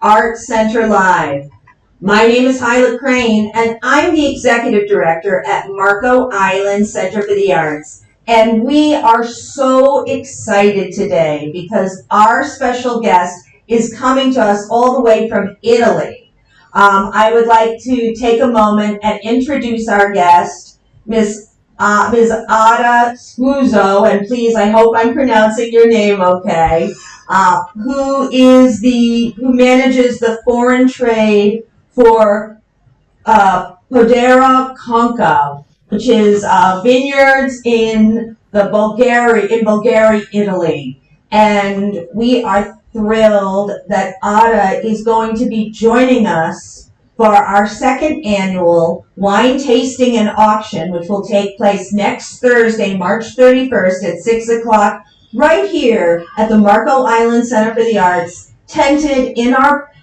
Art Center Live. My name is Hyla Crane, and I'm the Executive Director at Marco Island Center for the Arts. And we are so excited today because our special guest is coming to us all the way from Italy. I would like to take a moment and introduce our guest, Ms. Ada Sguazzo, and please, I hope I'm pronouncing your name okay, who manages the foreign trade for Podere Conca, which is vineyards in Bulgaria, Italy. And we are thrilled that Ada is going to be joining us for our second annual wine tasting and auction, which will take place next Thursday, March 31st at 6 o'clock, right here at the Marco Island Center for the Arts, tented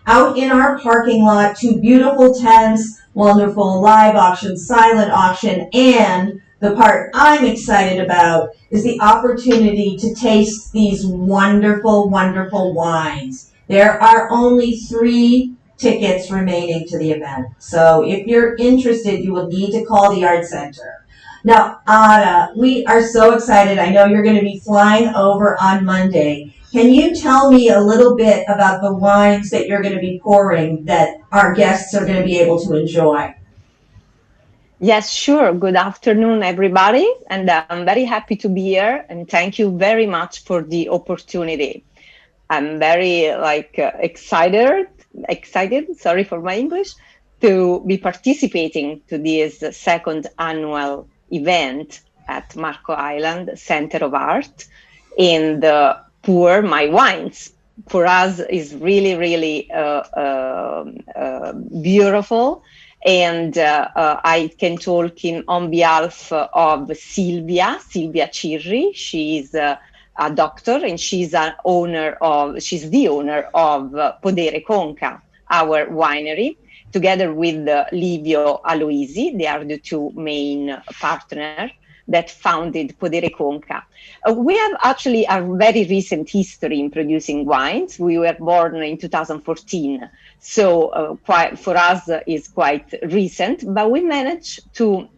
out in our parking lot, two beautiful tents, wonderful live auction, silent auction, and the part I'm excited about is the opportunity to taste these wonderful, wonderful wines. There are only 3 tickets remaining to the event. So if you're interested, you will need to call the Art Center. Now, Ada, we are so excited. I know you're going to be flying over on Monday. Can you tell me a little bit about the wines that you're going to be pouring that our guests are going to be able to enjoy? Yes, sure. Good afternoon, everybody. And I'm very happy to be here. And thank you very much for the opportunity. I'm very excited, sorry for my English, to be participating to this second annual event at Marco Island Center of Art and pour my wines. For us is really, really beautiful. And I can talk on behalf of Silvia Cirri. She's a doctor, and she's the owner of Podere Conca, our winery, together with Livio Aloisi. They are the 2 main partners that founded Podere Conca. We have actually a very recent history in producing wines. We were born in 2014, so for us is quite recent, but we managed to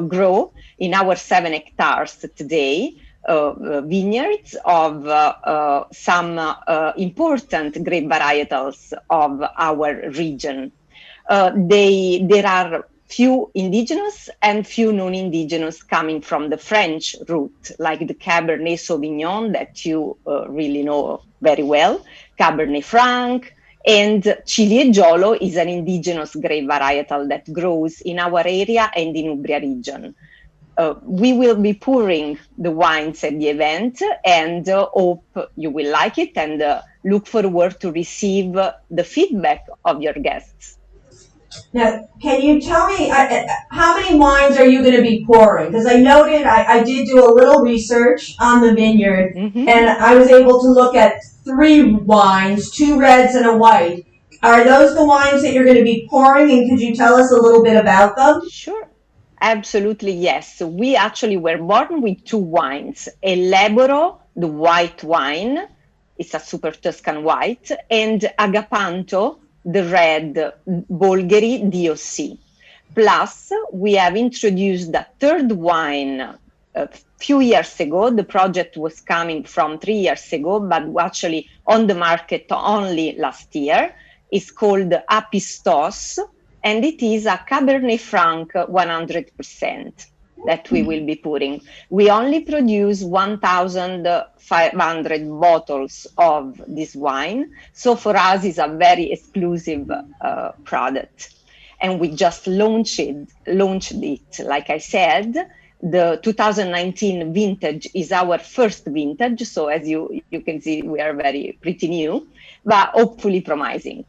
grow in our 7 hectares today vineyards of some important grape varietals of our region. There are few indigenous and few non-indigenous coming from the French route, like the Cabernet Sauvignon that you really know very well, Cabernet Franc, and Ciliegiolo is an indigenous grape varietal that grows in our area and in Umbria region. We will be pouring the wines at the event and hope you will like it and look forward to receive the feedback of your guests. Now, can you tell me how many wines are you going to be pouring? Because I noted, I did do a little research on the vineyard, and I was able to look at 3 wines, 2 reds and a white. Are those the wines that you're going to be pouring, and could you tell us a little bit about them? Sure. Absolutely, yes. So we actually were born with 2 wines, a Leboro, the white wine, it's a super Tuscan white, and Agapanto, the red Bolgheri DOC. Plus, we have introduced a 3rd wine a few years ago. The project was coming from 3 years ago, but actually on the market only last year. It's called Apistos, and it is a Cabernet Franc 100% that we will be putting. We only produce 1,500 bottles of this wine. So for us, it's a very exclusive product. And we just launched it. Like I said, the 2019 vintage is our first vintage. So as you can see, we are pretty new, but hopefully promising.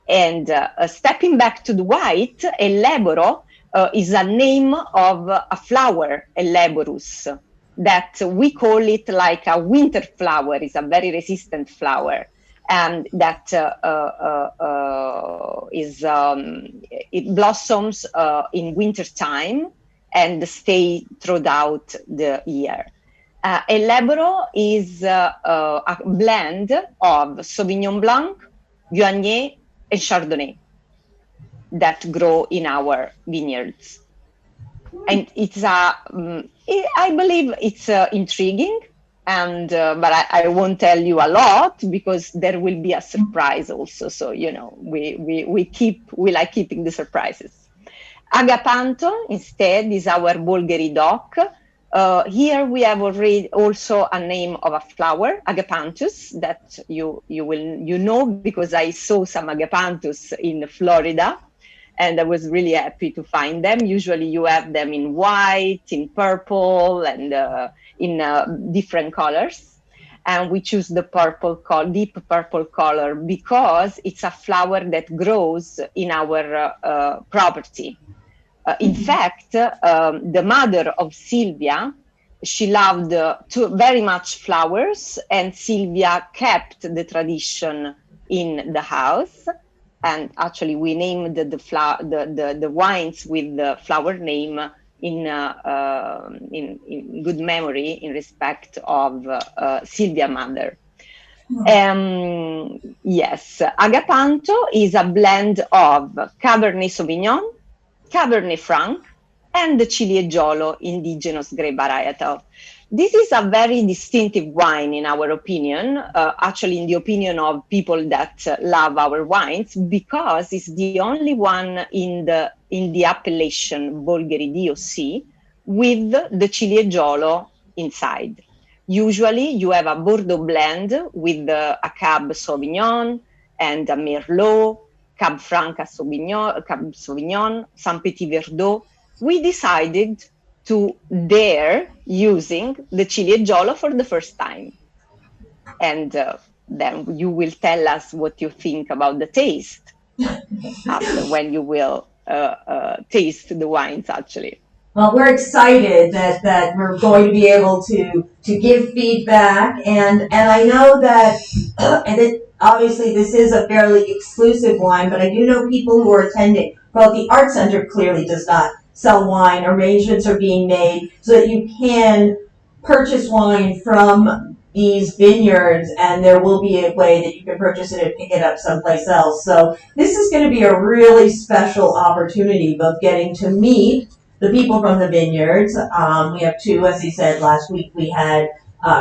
And stepping back to the white, Eleboro is a name of a flower, Eleborus, that we call it like a winter flower. It's a very resistant flower, and that it blossoms in winter time and stay throughout the year. Eleboro is a blend of Sauvignon Blanc, Viognier, and Chardonnay that grow in our vineyards. And it's I believe it's intriguing, and but I won't tell you a lot because there will be a surprise also. So we like keeping the surprises. Agapanto instead is our Bulgari DOC. Here we have already also a name of a flower, Agapanthus, that you know because I saw some Agapanthus in Florida. And I was really happy to find them. Usually you have them in white, in purple, and in different colors. And we choose the deep purple color because it's a flower that grows in our property. In fact, the mother of Silvia, she loved very much flowers, and Silvia kept the tradition in the house. And actually, we named the wines with the flower name in good memory in respect of Silvia's mother. Yes, Agapanto is a blend of Cabernet Sauvignon, Cabernet Franc, and the Ciliegiolo indigenous grape varietal. This is a very distinctive wine, in our opinion, actually in the opinion of people that love our wines, because it's the only one in the appellation Bulgari DOC with the Ciliegiolo inside. Usually you have a Bordeaux blend with a Cab Sauvignon and a Merlot, Cab Franc Sauvignon, some Petit Verdot. We decided to dare using the Ciliegiolo for the first time. And then you will tell us what you think about the taste after when you will taste the wines, actually. Well, we're excited that we're going to be able to give feedback, and I know that, obviously this is a fairly exclusive wine, but I do know people who are attending. Well, the Art Center clearly does not sell wine. Arrangements are being made so that you can purchase wine from these vineyards, and there will be a way that you can purchase it and pick it up someplace else. So this is going to be a really special opportunity, both getting to meet the people from the vineyards. We have two, as he said, last week we had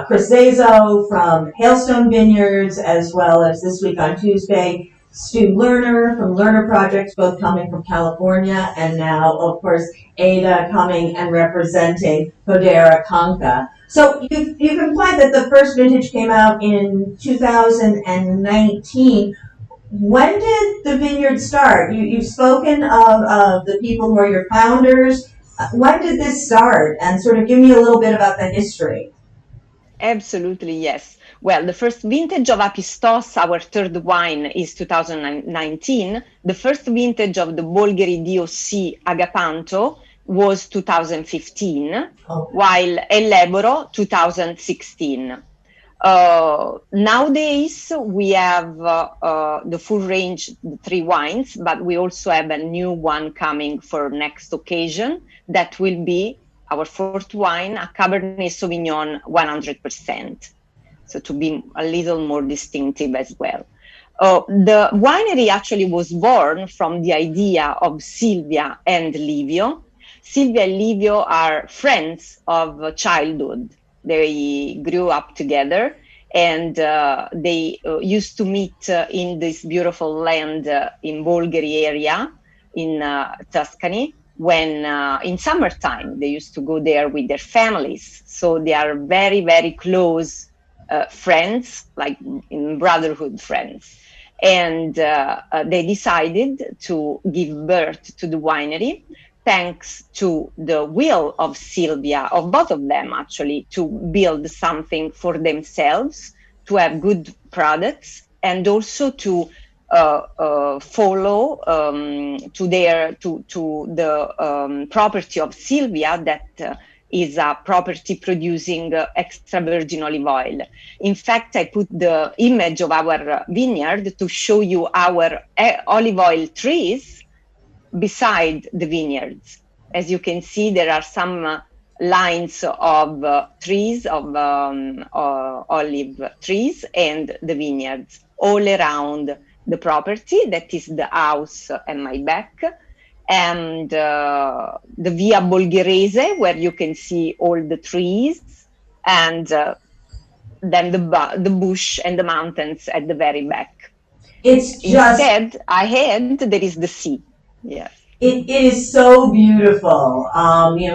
Chris Zazo from Hailstone Vineyards, as well as this week on Tuesday, Stu Lerner from Lerner Projects, both coming from California, and now, of course, Ada coming and representing Podere Conca. So you've implied that the first vintage came out in 2019. When did the vineyard start? You've spoken of the people who are your founders. When did this start? And sort of give me a little bit about the history. Absolutely, yes. Well, the first vintage of Apistos, our third wine, is 2019. The first vintage of the Bulgari DOC Agapanto was 2015, while El Leboro 2016. Nowadays, we have the full range, the three wines, but we also have a new one coming for next occasion that will be our fourth wine, a Cabernet Sauvignon 100%. So to be a little more distinctive as well. The winery actually was born from the idea of Silvia and Livio. Silvia and Livio are friends of childhood. They grew up together, and they used to meet in this beautiful land in Bulgari area in Tuscany, when in summertime they used to go there with their families. So they are very, very close friends, like in brotherhood friends. And they decided to give birth to the winery, thanks to the will of Silvia, of both of them actually, to build something for themselves, to have good products, and also to follow to the property of Silvia, that is a property producing extra virgin olive oil. In fact, I put the image of our vineyard to show you our olive oil trees beside the vineyards. As you can see, there are some lines of trees, of olive trees, and the vineyards all around the property, that is the house at my back, and the Via Bolgherese, where you can see all the trees, and then the bush and the mountains at the very back. It's just, Instead, ahead, there is the sea. Yes. it is so beautiful.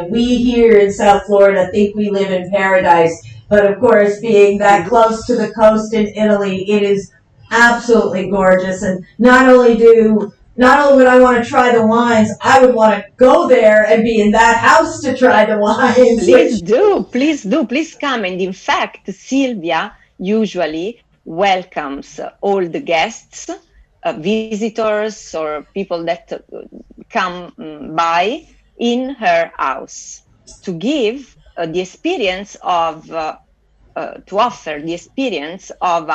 We here in South Florida think we live in paradise, but of course, being that close to the coast in Italy, it is absolutely gorgeous. And not only would I want to try the wines, I would want to go there and be in that house to try the wines. Please come. And in fact, Silvia usually welcomes all the guests, visitors or people that come by in her house to give the experience of to offer the experience of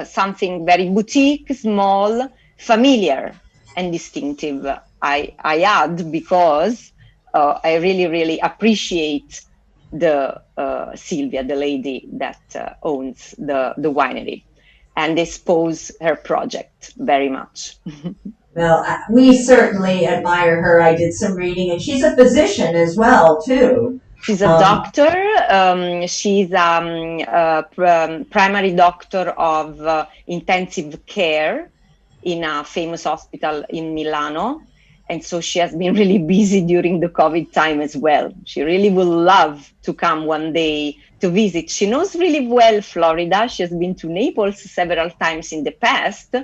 something very boutique, small, familiar, and distinctive. I add, because I really appreciate the Silvia, the lady that owns the winery, and expose her project very much. Well, we certainly admire her. I did some reading, and she's a physician as well, too. She's a doctor. She's a primary doctor of intensive care in a famous hospital in Milano. And so she has been really busy during the COVID time as well. She really would love to come one day to visit. She knows really well Florida. She has been to Naples several times in the past.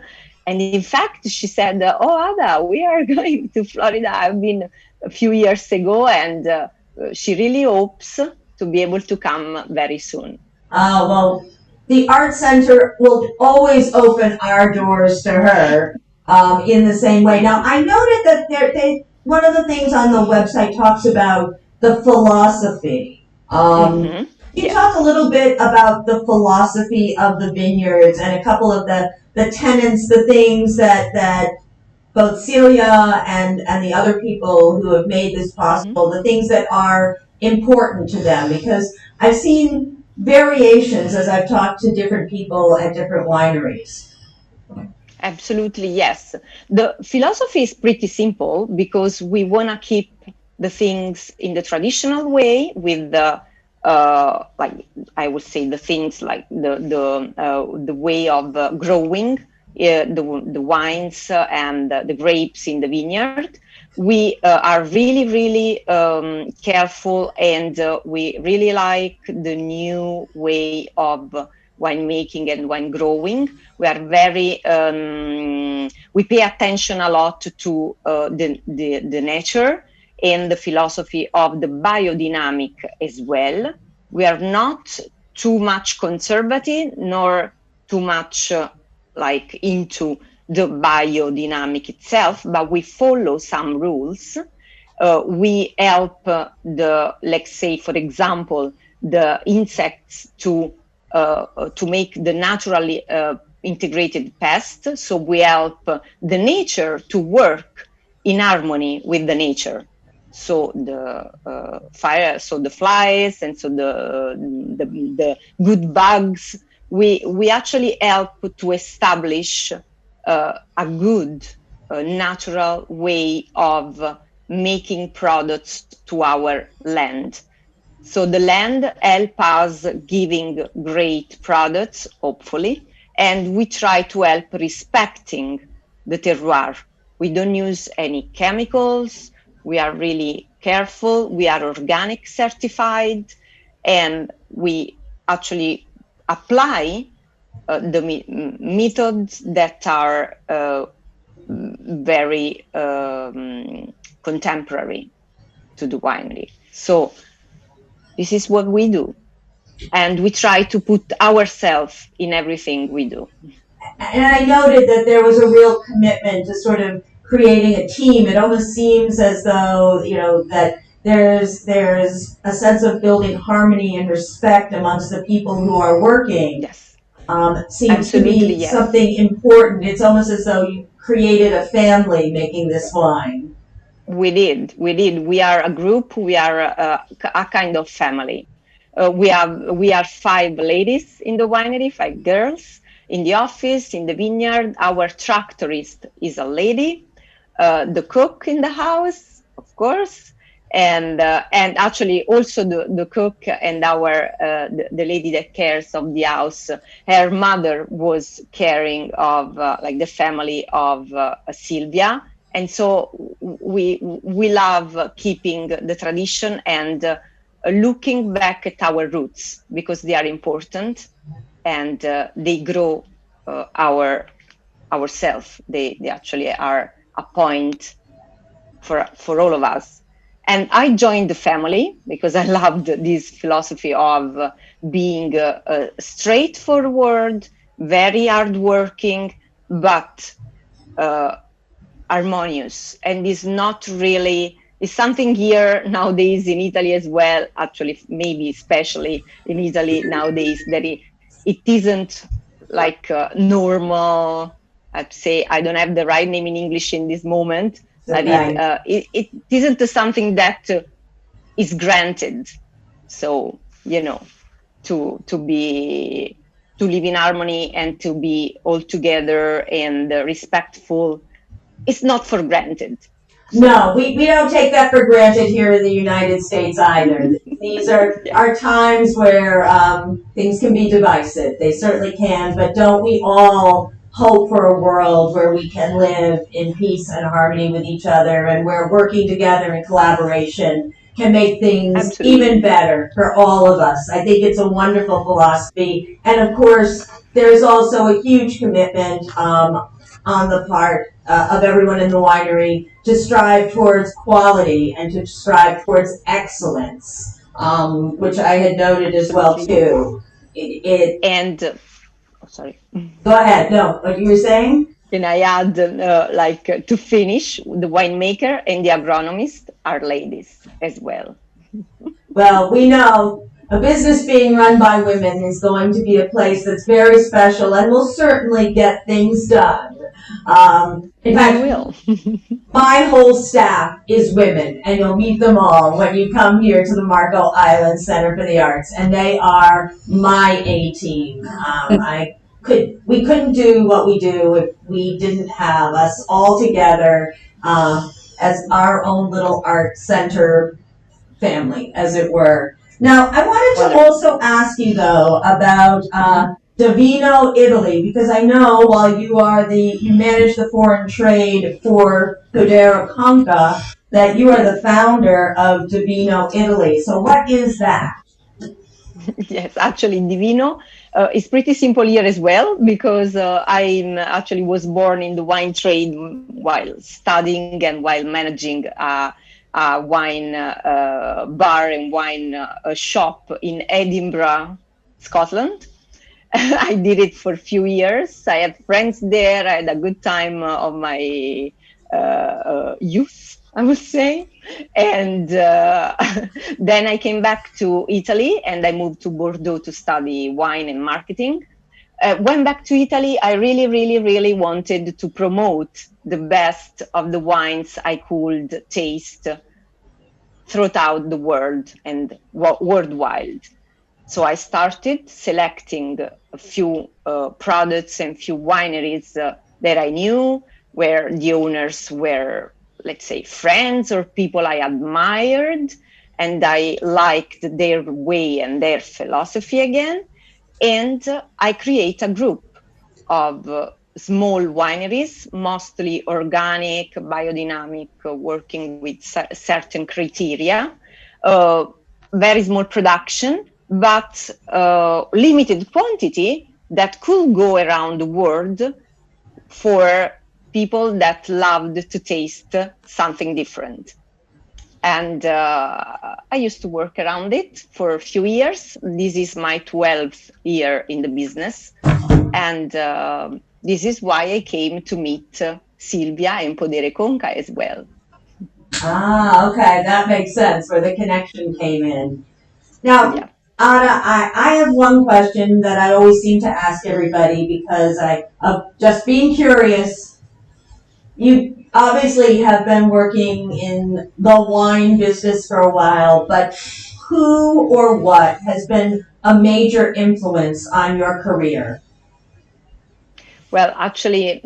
And in fact, she said, "Oh, Ada, we are going to Florida. I've been a few years ago," and she really hopes to be able to come very soon. Well, the Art Center will always open our doors to her in the same way. Now, I noted that one of the things on the website talks about the philosophy. Can you talk a little bit about the philosophy of the vineyards and a couple of the tenets, the things that both Celia and the other people who have made this possible, the things that are important to them? Because I've seen variations as I've talked to different people at different wineries. Absolutely, yes. The philosophy is pretty simple, because we want to keep the things in the traditional way, with the like I would say the things like the way of growing the wines and the grapes in the vineyard. We are really careful, and we really like the new way of winemaking and wine growing. We are very we pay attention a lot to the nature and the philosophy of the biodynamic as well. We are not too much conservative, nor too much like into the biodynamic itself, but we follow some rules. We help let's say, for example, the insects to make the naturally integrated pest. So we help the nature to work in harmony with the nature. So the the flies, and so the good bugs. We actually help to establish a good natural way of making products to our land. So the land helps us giving great products, hopefully, and we try to help respecting the terroir. We don't use any chemicals. We are really careful. We are organic certified, and we actually apply the methods that are very contemporary to the winery. So this is what we do, and we try to put ourselves in everything we do. And I noted that there was a real commitment to sort of creating a team. It almost seems as though, that there's a sense of building harmony and respect amongst the people who are working. Yes. Seems Absolutely, to be yes. something important. It's almost as though you created a family making this wine. We did. We are a group. We are a kind of family. We are 5 ladies in the winery, 5 girls, in the office, in the vineyard. Our tractorist is a lady, the cook in the house, of course, and actually also the cook and the lady that cares of the house. Her mother was caring of like the family of Silvia, and so we love keeping the tradition and looking back at our roots, because they are important and they grow ourselves. They actually are a point for all of us. And I joined the family because I loved this philosophy of being straightforward, very hardworking, but harmonious. And is not really, is something here nowadays in Italy as well, actually, maybe especially in Italy nowadays, that it isn't like normal. I'd say, I don't have the right name in English in this moment, but it isn't something that is granted. So, to live in harmony and to be all together and respectful, it's not for granted. No, we don't take that for granted here in the United States either. These are times where things can be divisive. They certainly can, but don't we all hope for a world where we can live in peace and harmony with each other, and where working together in collaboration can make things Absolutely. Even better for all of us. I think it's a wonderful philosophy. And of course, there's also a huge commitment on the part of everyone in the winery to strive towards quality and to strive towards excellence, which I had noted as well too. Sorry. Go ahead. No, what you were saying? And I add, to finish, the winemaker and the agronomist are ladies as well. Well, we know a business being run by women is going to be a place that's very special and will certainly get things done. In fact, my whole staff is women, and you'll meet them all when you come here to the Marco Island Center for the Arts, and they are my A-team. We couldn't do what we do if we didn't have us all together as our own little art center family, as it were. Now, I wanted to also ask you, though, about Divino Italy, because I know while you manage the foreign trade for Podere Conca, that you are the founder of Divino Italy. So what is that? Yes, actually, Divino is pretty simple here as well, because I actually was born in the wine trade while studying and while managing a wine bar and wine shop in Edinburgh, Scotland. I did it for a few years. I had friends there. I had a good time of my youth, I would say. And then I came back to Italy and I moved to Bordeaux to study wine and marketing. Went back to Italy. I really, really, really wanted to promote the best of the wines I could taste throughout the world and worldwide. So I started selecting a few products and few wineries that I knew, where the owners were, let's say, friends or people I admired, and I liked their way and their philosophy again. And I create a group of small wineries, mostly organic, biodynamic, working with certain criteria, very small production, but limited quantity that could go around the world for people that loved to taste something different. And I used to work around it for a few years. This is my 12th year in the business. And this is why I came to meet Silvia and Podere Conca as well. Ah, okay. That makes sense, where the connection came in. Now, yeah. Ada, I have one question that I always seem to ask everybody, because just being curious. You obviously have been working in the wine business for a while, but who or what has been a major influence on your career? Well, actually,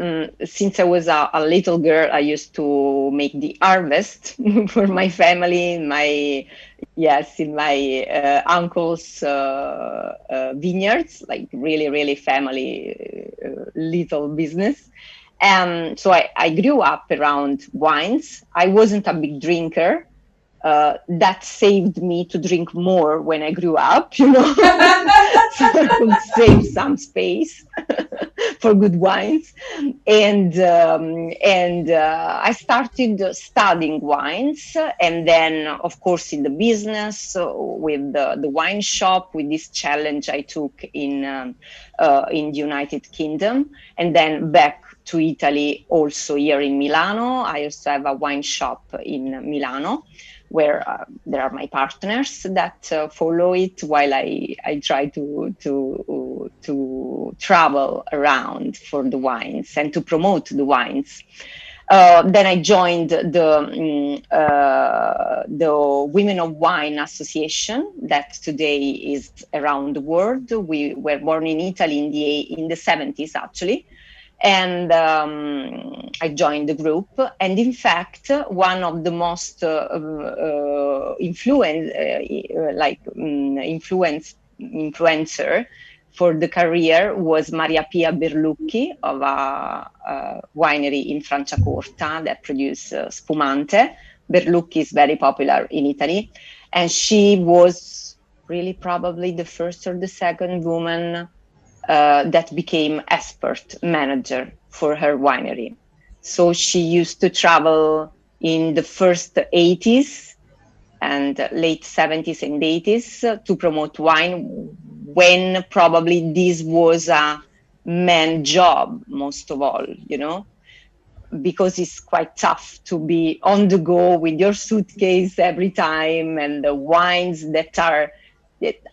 since I was a little girl, I used to make the harvest for my family, in my uncle's vineyards, like really, really family little business. So I grew up around wines. I wasn't a big drinker. That saved me to drink more when I grew up, so I could save some space for good wines. And I started studying wines, and then, of course, in the business with the wine shop, with this challenge I took in the United Kingdom, and then back to Italy, also here in Milano. I also have a wine shop in Milano, where there are my partners that follow it while I try to travel around for the wines and to promote the wines. Then I joined the Women of Wine Association that today is around the world. We were born in Italy in the 70s, actually. And I joined the group, and in fact, one of the most influencer for the career was Maria Pia Berlucchi of a winery in Franciacorta that produces spumante. Berlucchi is very popular in Italy, and she was really probably the first or the second woman that became expert manager for her winery. So she used to travel in the first 80s and late 70s and 80s to promote wine, when probably this was a man job most of all, because it's quite tough to be on the go with your suitcase every time, and the wines that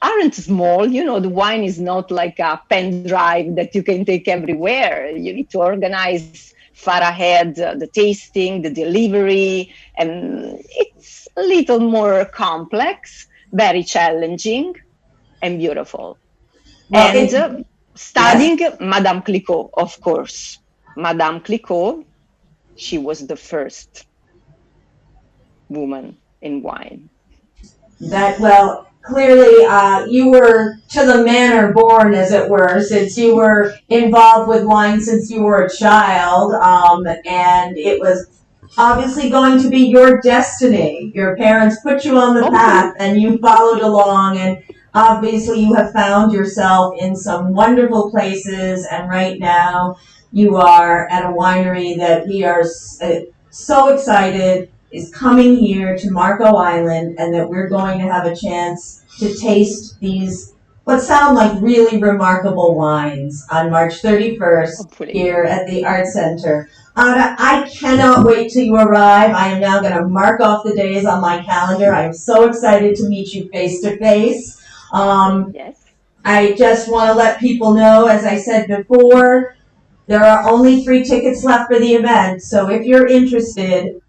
aren't small. The wine is not like a pen drive that you can take everywhere. You need to organize far ahead the tasting, the delivery, and it's a little more complex, very challenging, and beautiful. Well, and studying, yes. Madame Clicquot, of course. Madame Clicquot, she was the first woman in wine. Clearly, you were to the manor born, as it were, since you were involved with wine since you were a child, and it was obviously going to be your destiny. Your parents put you on the path, and you followed along, and obviously you have found yourself in some wonderful places, and right now you are at a winery that we are so excited is coming here to Marco Island, and that we're going to have a chance to taste these what sound like really remarkable wines on March 31st Hopefully. Here at the Art Center. Ada, I cannot wait till you arrive. I am now going to mark off the days on my calendar. I'm so excited to meet you face to face. Yes. I just want to let people know, as I said before, there are only 3 tickets left for the event. So if you're interested,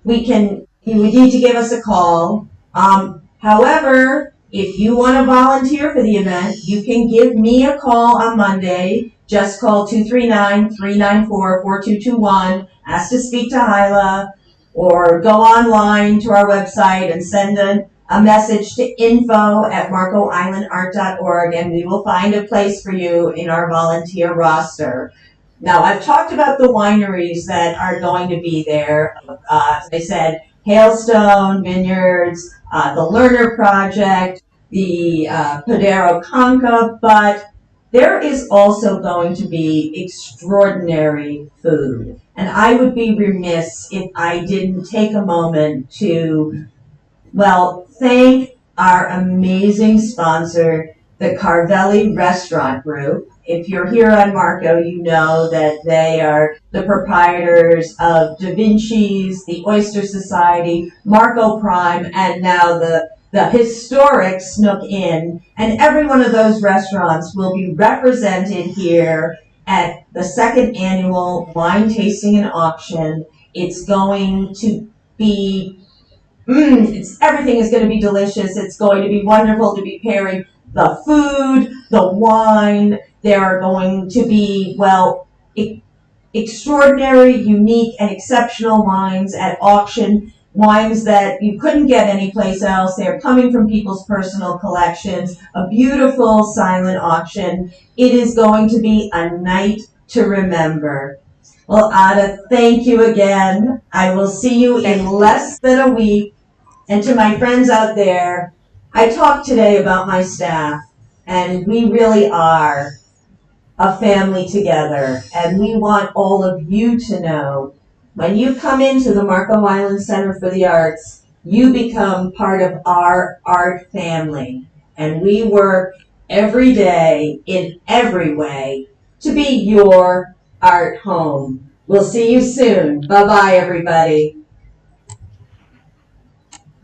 you would need to give us a call. However, if you want to volunteer for the event, you can give me a call on Monday. Just call 239-394-4221. Ask to speak to Hyla, or go online to our website and send a message to info@marcoislandart.org, and we will find a place for you in our volunteer roster. Now, I've talked about the wineries that are going to be there. As I said, Hailstone Vineyards, the Lerner Project, the Podere Conca, but there is also going to be extraordinary food. And I would be remiss if I didn't take a moment to, thank our amazing sponsor, the Carvelli Restaurant Group. If you're here on Marco, you know that they are the proprietors of Da Vinci's, the Oyster Society, Marco Prime, and now the historic Snook Inn. And every one of those restaurants will be represented here at the 2nd annual wine tasting and auction. It's going to be, everything is going to be delicious. It's going to be wonderful to be pairing the food, the wine, there are going to be, well, extraordinary, unique, and exceptional wines at auction, wines that you couldn't get anyplace else. They're coming from people's personal collections, a beautiful silent auction. It is going to be a night to remember. Well, Ada, thank you again. I will see you in less than a week. And to my friends out there, I talked today about my staff, and we really are a family together. And we want all of you to know, when you come into the Markham Island Center for the Arts, you become part of our art family. And we work every day in every way to be your art home. We'll see you soon. Bye-bye, everybody.